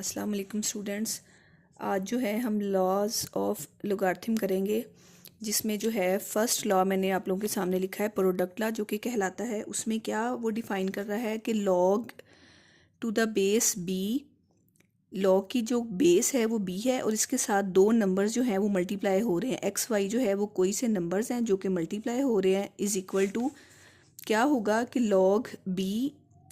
अस्सलाम वालेकुम स्टूडेंट्स। आज जो है हम लॉज ऑफ लोगारिथम करेंगे, जिसमें जो है फ़र्स्ट लॉ मैंने आप लोगों के सामने लिखा है प्रोडक्ट लॉ, जो कि कहलाता है उसमें क्या वो डिफ़ाइन कर रहा है कि log to the base b, log की जो बेस है वो बी है और इसके साथ दो नंबर्स जो हैं वो मल्टीप्लाई हो रहे हैं। एक्स वाई जो है वो कोई से नंबर्स हैं जो कि मल्टीप्लाई हो रहे हैं, इज़ इक्वल टू क्या होगा कि log b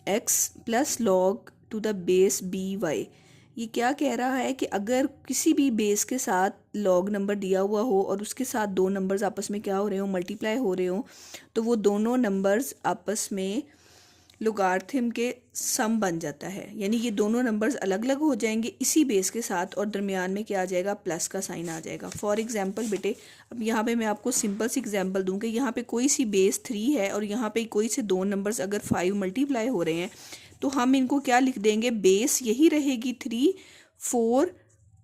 x plus log to the base b y. ये क्या कह रहा है कि अगर किसी भी बेस के साथ लॉग नंबर दिया हुआ हो और उसके साथ दो नंबर्स आपस में क्या हो रहे हो, मल्टीप्लाई हो रहे हो, तो वो दोनों नंबर्स आपस में लोगारिथम के सम बन जाता है। यानी ये दोनों नंबर्स अलग अलग हो जाएंगे इसी बेस के साथ और दरमियान में क्या आ जाएगा, प्लस का साइन आ जाएगा। फॉर एग्जांपल बेटे, अब यहाँ पे मैं आपको सिंपल सी एग्जांपल दूँ कि यहाँ पे कोई सी बेस 3 है और यहाँ पे कोई से दो नंबर्स अगर 5 मल्टीप्लाई हो रहे हैं, तो हम इनको क्या लिख देंगे, बेस यही रहेगी 3 4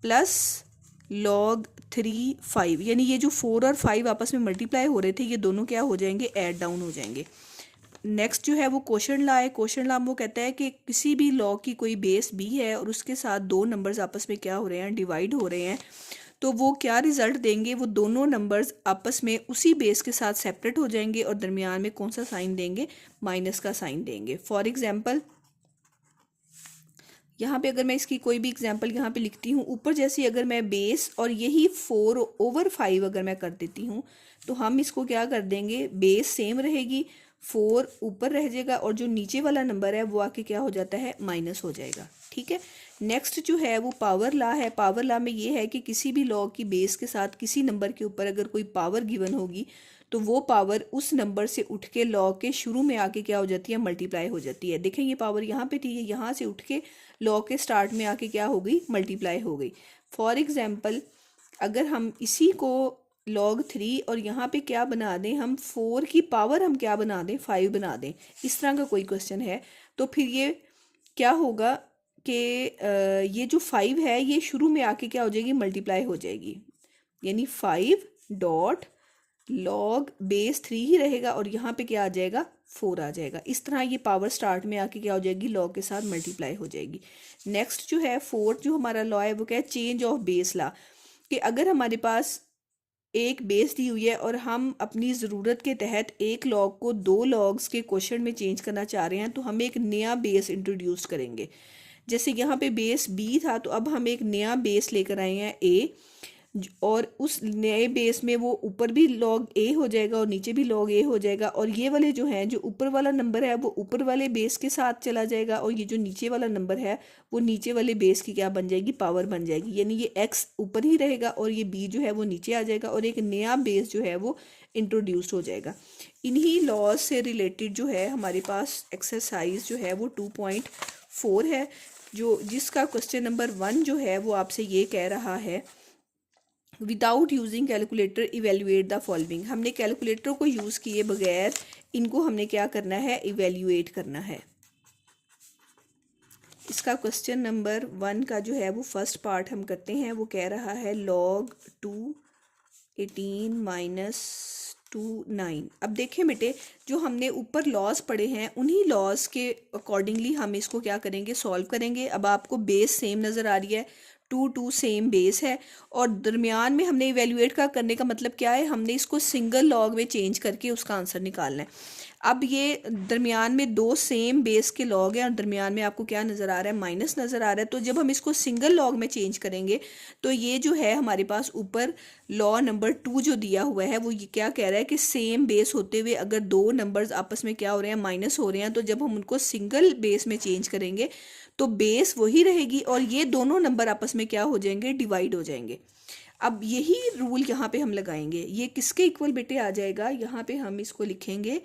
प्लस लॉग 3 5। यानी ये जो 4 और 5 आपस में मल्टीप्लाई हो रहे थे, ये दोनों क्या हो जाएंगे, ऐड डाउन हो जाएंगे। नेक्स्ट जो है वो क्वेश्चन ला है। क्वेश्चन ला वो कहता है कि किसी भी लॉग की कोई बेस बी है और उसके साथ दो नंबर्स आपस में क्या हो रहे हैं, डिवाइड हो रहे हैं, तो वो क्या रिजल्ट देंगे, वो दोनों नंबर्स आपस में उसी बेस के साथ सेपरेट हो जाएंगे और दरमियान में कौन सा साइन देंगे, माइनस का साइन देंगे। फॉर एग्जाम्पल यहाँ पे अगर मैं इसकी कोई भी एग्जांपल यहाँ पे लिखती हूँ, ऊपर जैसी अगर मैं बेस और यही 4/5 अगर मैं कर देती हूँ, तो हम इसको क्या कर देंगे, बेस सेम रहेगी, 4 ऊपर रह जाएगा और जो नीचे वाला नंबर है वो आके क्या हो जाता है, माइनस हो जाएगा। ठीक है। नेक्स्ट जो है वो पावर ला है। पावर ला में ये है कि किसी भी लॉग की बेस के साथ किसी नंबर के ऊपर अगर कोई पावर गिवन होगी, तो वो पावर उस नंबर से उठ के लॉग के शुरू में आके क्या हो जाती है, मल्टीप्लाई हो जाती है। देखें ये पावर यहाँ पे थी, ये यहाँ से उठ के लॉग के स्टार्ट में आके क्या हो गई, मल्टीप्लाई हो गई। फॉर एग्जाम्पल अगर हम इसी को log 3 और यहाँ पे क्या बना दें, हम 4 की पावर हम क्या बना दें, 5 बना दें, इस तरह का कोई क्वेश्चन है, तो फिर ये क्या होगा कि ये जो 5 है ये शुरू में आके क्या हो जाएगी, मल्टीप्लाई हो जाएगी। यानी 5 डॉट लॉग बेस 3 ही रहेगा और यहाँ पे क्या आ जाएगा, 4 आ जाएगा। इस तरह ये पावर स्टार्ट में आके क्या हो जाएगी, लॉग के साथ मल्टीप्लाई हो जाएगी। नेक्स्ट जो है फोर्थ जो हमारा लॉ है वो क्या है, चेंज ऑफ बेस लॉ, कि अगर हमारे पास एक बेस दी हुई है और हम अपनी ज़रूरत के तहत एक लॉग को दो लॉग्स के क्वेश्चन में चेंज करना चाह रहे हैं, तो हम एक नया बेस इंट्रोड्यूस करेंगे। जैसे यहाँ पे बेस बी था, तो अब हम एक नया बेस लेकर आए हैं ए, और उस नए बेस में वो ऊपर भी लॉग ए हो जाएगा और नीचे भी लॉग ए हो जाएगा, और ये वाले जो हैं, जो ऊपर वाला नंबर है वो ऊपर वाले बेस के साथ चला जाएगा और ये जो नीचे वाला नंबर है वो नीचे वाले बेस की क्या बन जाएगी, पावर बन जाएगी। यानी ये एक्स ऊपर ही रहेगा और ये बी जो है वो नीचे आ जाएगा और एक नया बेस जो है वो इंट्रोड्यूस हो जाएगा। इन्हीं लॉज से रिलेटेड जो है हमारे पास एक्सरसाइज जो है वो 2.4 है, जो जिसका क्वेश्चन नंबर 1 जो है वो आपसे ये कह रहा है, without using calculator evaluate the following. हमने कैलकुलेटर को यूज़ किए बगैर इनको हमने क्या करना है, इवेल्युएट करना है। इसका क्वेश्चन नंबर 1 का जो है वो फर्स्ट पार्ट हम करते हैं, वो कह रहा है log 2 18 माइनस 2 9। अब देखें बेटे, जो हमने ऊपर लॉज पढ़े हैं उन्हीं लॉज के अकॉर्डिंगली हम इसको क्या करेंगे, सॉल्व करेंगे। अब आपको बेस सेम नज़र आ रही है, 2 सेम बेस है और दरमियान में हमने इवेल्युएट का करने का मतलब क्या है, हमने इसको सिंगल लॉग में चेंज करके उसका आंसर निकालना है। अब ये दरमियान में दो सेम बेस के लॉग हैं और दरमियान में आपको क्या नज़र आ रहा है, माइनस नज़र आ रहा है। तो जब हम इसको सिंगल लॉग में चेंज करेंगे, तो ये जो है हमारे पास ऊपर लॉ नंबर 2 जो दिया हुआ है वो ये क्या कह रहा है कि सेम बेस होते हुए अगर दो नंबर्स आपस में क्या हो रहे हैं, माइनस हो रहे हैं, तो जब हम उनको सिंगल बेस में चेंज करेंगे तो बेस वही रहेगी और ये दोनों नंबर आपस में क्या हो जाएंगे, डिवाइड हो जाएंगे। अब यही रूल यहाँ पे हम लगाएंगे। ये किसके इक्वल बेटे आ जाएगा, यहाँ पे हम इसको लिखेंगे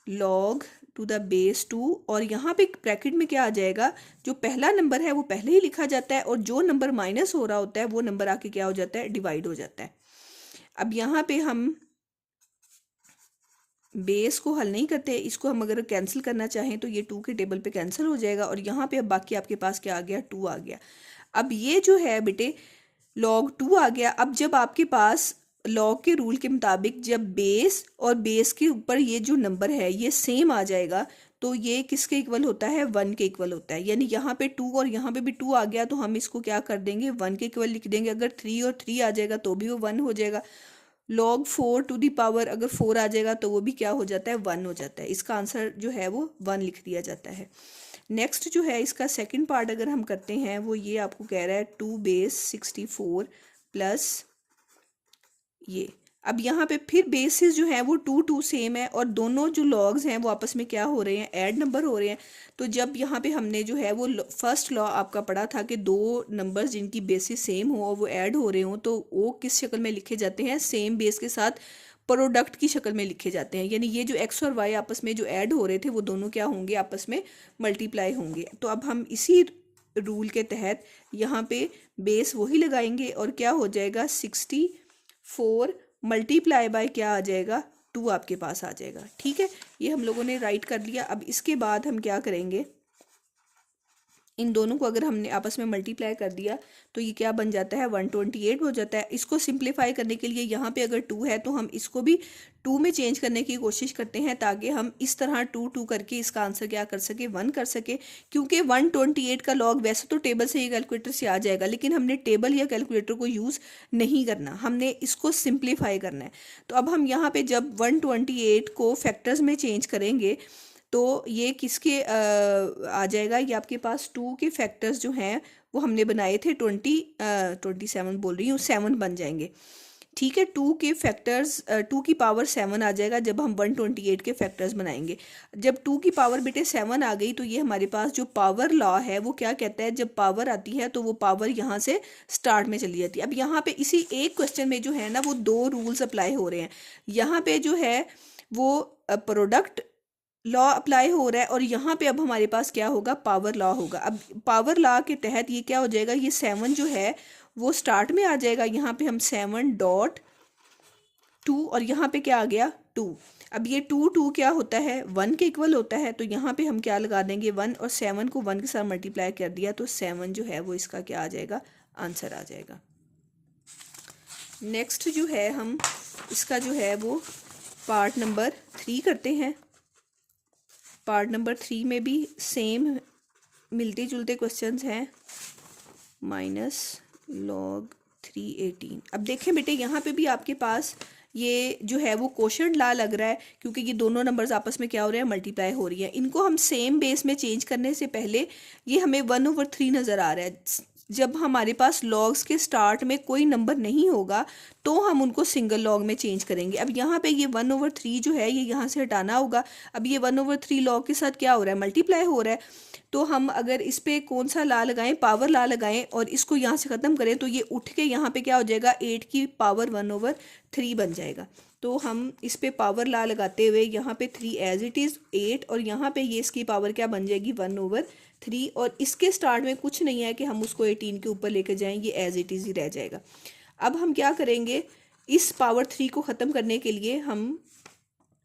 log टू द बेस 2 और यहाँ पे ब्रैकेट में क्या आ जाएगा, जो पहला नंबर है वो पहले ही लिखा जाता है और जो नंबर माइनस हो रहा होता है वो नंबर आके क्या हो जाता है, डिवाइड हो जाता है। अब यहाँ पे हम बेस को हल नहीं करते, इसको हम अगर कैंसिल करना चाहें तो ये 2 के टेबल पे कैंसिल हो जाएगा और यहाँ पे अब बाकी आपके पास क्या आ गया, 2 आ गया। अब ये जो है बेटे log 2 आ गया। अब जब आपके पास लॉग के रूल के मुताबिक जब बेस और बेस के ऊपर ये जो नंबर है ये सेम आ जाएगा, तो ये किसके इक्वल होता है, 1 के इक्वल होता है। यानी यहाँ पे 2 और यहाँ पे भी 2 आ गया तो हम इसको क्या कर देंगे, 1 के इक्वल लिख देंगे। अगर 3 और 3 आ जाएगा तो भी वो 1 हो जाएगा। log 4 टू दी पावर अगर 4 आ जाएगा तो वो भी क्या हो जाता है, 1 हो जाता है। इसका आंसर जो है वो 1 लिख दिया जाता है। नेक्स्ट जो है इसका सेकंड पार्ट अगर हम करते हैं वो ये आपको कह रहा है 2 बेस 64 प्लस ये। अब यहाँ पे फिर बेसिस जो है वो 2 सेम है और दोनों जो लॉग्स हैं वो आपस में क्या हो रहे हैं, ऐड नंबर हो रहे हैं। तो जब यहाँ पे हमने जो है वो फर्स्ट लॉ आपका पढ़ा था कि दो नंबर्स जिनकी बेसिस सेम हो और वो ऐड हो रहे हो तो वो किस शक्ल में लिखे जाते हैं, सेम बेस के साथ प्रोडक्ट की शक्ल में लिखे जाते हैं। यानी ये जो एक्स और वाई आपस में जो ऐड हो रहे थे वो दोनों क्या होंगे, आपस में मल्टीप्लाई होंगे। तो अब हम इसी रूल के तहत यहाँ पे बेस वही लगाएंगे और क्या हो जाएगा, 64 मल्टीप्लाई बाय क्या आ जाएगा, 2 आपके पास आ जाएगा। ठीक है, ये हम लोगों ने राइट कर लिया। अब इसके बाद हम क्या करेंगे, इन दोनों को अगर हमने आपस में मल्टीप्लाई कर दिया तो ये क्या बन जाता है, 128 हो जाता है। इसको सिंप्लीफाई करने के लिए यहाँ पे अगर 2 है तो हम इसको भी 2 में चेंज करने की कोशिश करते हैं ताकि हम इस तरह 2 करके इसका आंसर क्या कर सके, 1 कर सके। क्योंकि 128 का लॉग वैसे तो टेबल से या कैलकुलेटर से आ जाएगा, लेकिन हमने टेबल या कैलकुलेटर को यूज़ नहीं करना, हमने इसको सिंप्लीफाई करना है। तो अब हम यहाँ पर जब 128 को फैक्टर्स में चेंज करेंगे तो ये किसके आ जाएगा, ये आपके पास 2 के फैक्टर्स जो हैं वो हमने बनाए थे 27 बोल रही हूँ, 7 बन जाएंगे। ठीक है, 2 के फैक्टर्स 2 की पावर 7 आ जाएगा जब हम 128 के फैक्टर्स बनाएंगे। जब 2 की पावर बेटे 7 आ गई तो ये हमारे पास जो पावर लॉ है वो क्या कहता है, जब पावर आती है तो वो पावर यहाँ से स्टार्ट में चली जाती है। अब यहाँ पे इसी एक क्वेश्चन में जो है ना वो 2 रूल्स अप्लाई हो रहे हैं। यहाँ पे जो है वो प्रोडक्ट लॉ अप्लाई हो रहा है और यहाँ पे अब हमारे पास क्या होगा, पावर लॉ होगा। अब पावर लॉ के तहत ये क्या हो जाएगा, ये 7 जो है वो स्टार्ट में आ जाएगा। यहाँ पे हम 7.2 और यहाँ पे क्या आ गया, 2। अब ये 2 क्या होता है, 1 के इक्वल होता है। तो यहाँ पे हम क्या लगा देंगे, 1 और 7 को 1 के साथ मल्टीप्लाई कर दिया तो 7 जो है वो इसका क्या आ जाएगा, आंसर आ जाएगा। नेक्स्ट जो है हम इसका जो है वो पार्ट नंबर 3 करते हैं। पार्ट नंबर 3 में भी सेम मिलते जुलते क्वेश्चंस हैं, -log 318। अब देखें बेटे यहाँ पे भी आपके पास ये जो है वो कोशेंट लॉ लग रहा है क्योंकि ये दोनों नंबर्स आपस में क्या हो रहे हैं, मल्टीप्लाई हो रही है। इनको हम सेम बेस में चेंज करने से पहले ये हमें 1/3 नज़र आ रहा है। जब हमारे पास लॉग्स के स्टार्ट में कोई नंबर नहीं होगा तो हम उनको सिंगल लॉग में चेंज करेंगे। अब यहाँ पे ये 1/3 जो है ये यहाँ से हटाना होगा। अब ये 1/3 लॉग के साथ क्या हो रहा है, मल्टीप्लाई हो रहा है। तो हम अगर इस पे कौन सा ला लगाएं, पावर ला लगाएं और इसको यहाँ से ख़त्म करें तो ये उठ के यहाँ पे क्या हो जाएगा, 8 की पावर 1/3 बन जाएगा। तो हम इस पे पावर ला लगाते हुए यहाँ पे 3 एज इट इज़ 8 और यहाँ पे ये इसकी पावर क्या बन जाएगी, 1/3। और इसके स्टार्ट में कुछ नहीं है कि हम उसको 18 के ऊपर लेकर जाएं, ये एज इट इज़ ही रह जाएगा। अब हम क्या करेंगे, इस पावर 3 को ख़त्म करने के लिए हम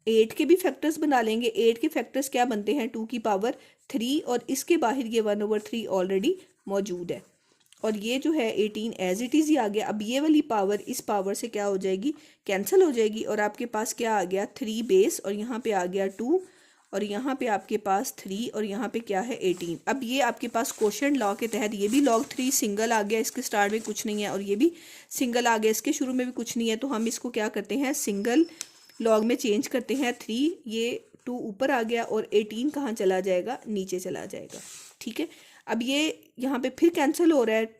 8 के भी फैक्टर्स बना लेंगे। 8 के फैक्टर्स क्या बनते हैं, 2 की पावर 3 और इसके बाहर ये 1/3 ऑलरेडी मौजूद है और ये जो है 18 एज इट इज़ ही आ गया। अब ये वाली पावर इस पावर से क्या हो जाएगी, कैंसिल हो जाएगी और आपके पास क्या आ गया, 3 बेस और यहाँ पे आ गया 2 और यहाँ पे आपके पास 3 और यहाँ पे क्या है, 18। अब ये आपके पास कोशेंट लॉ के तहत ये भी log 3 सिंगल आ गया, इसके स्टार्ट में कुछ नहीं है और ये भी सिंगल आ गया, इसके शुरू में भी कुछ नहीं है। तो हम इसको क्या करते हैं, सिंगल लॉग में चेंज करते हैं। 3 ये 2 ऊपर आ गया और 18 कहाँ चला जाएगा, नीचे चला जाएगा। ठीक है, अब ये यहाँ पे फिर कैंसिल हो रहा है,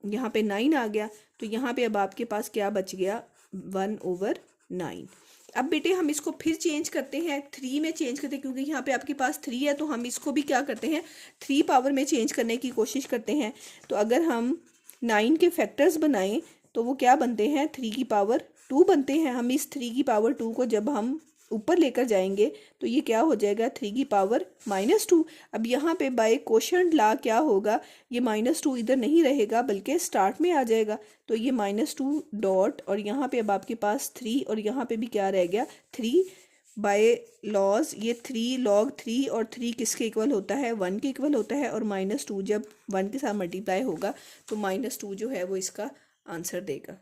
यहाँ पे 9 आ गया तो यहाँ पे अब आपके पास क्या बच गया, 1/9। अब बेटे हम इसको फिर चेंज करते हैं, 3 में चेंज करते हैं क्योंकि यहाँ पे आपके पास 3 है तो हम इसको भी क्या करते हैं, 3 पावर में चेंज करने की कोशिश करते हैं। तो अगर हम 9 के फैक्टर्स बनाएं तो वो क्या बनते हैं, 3 की पावर 2 बनते हैं। हम इस 3 की पावर 2 को जब हम ऊपर लेकर जाएंगे तो ये क्या हो जाएगा, 3 की पावर -2। अब यहाँ पे बाय कोशेंट लॉ क्या होगा, ये -2 इधर नहीं रहेगा बल्कि स्टार्ट में आ जाएगा। तो ये -2 डॉट और यहाँ पे अब आपके पास 3 और यहाँ पे भी क्या रह गया, 3 बाय लॉज। ये 3 log 3 और 3 किसके इक्वल होता है, 1 के इक्वल होता है और -2 जब 1 के साथ मल्टीप्लाई होगा तो -2 जो है वो इसका आंसर देगा।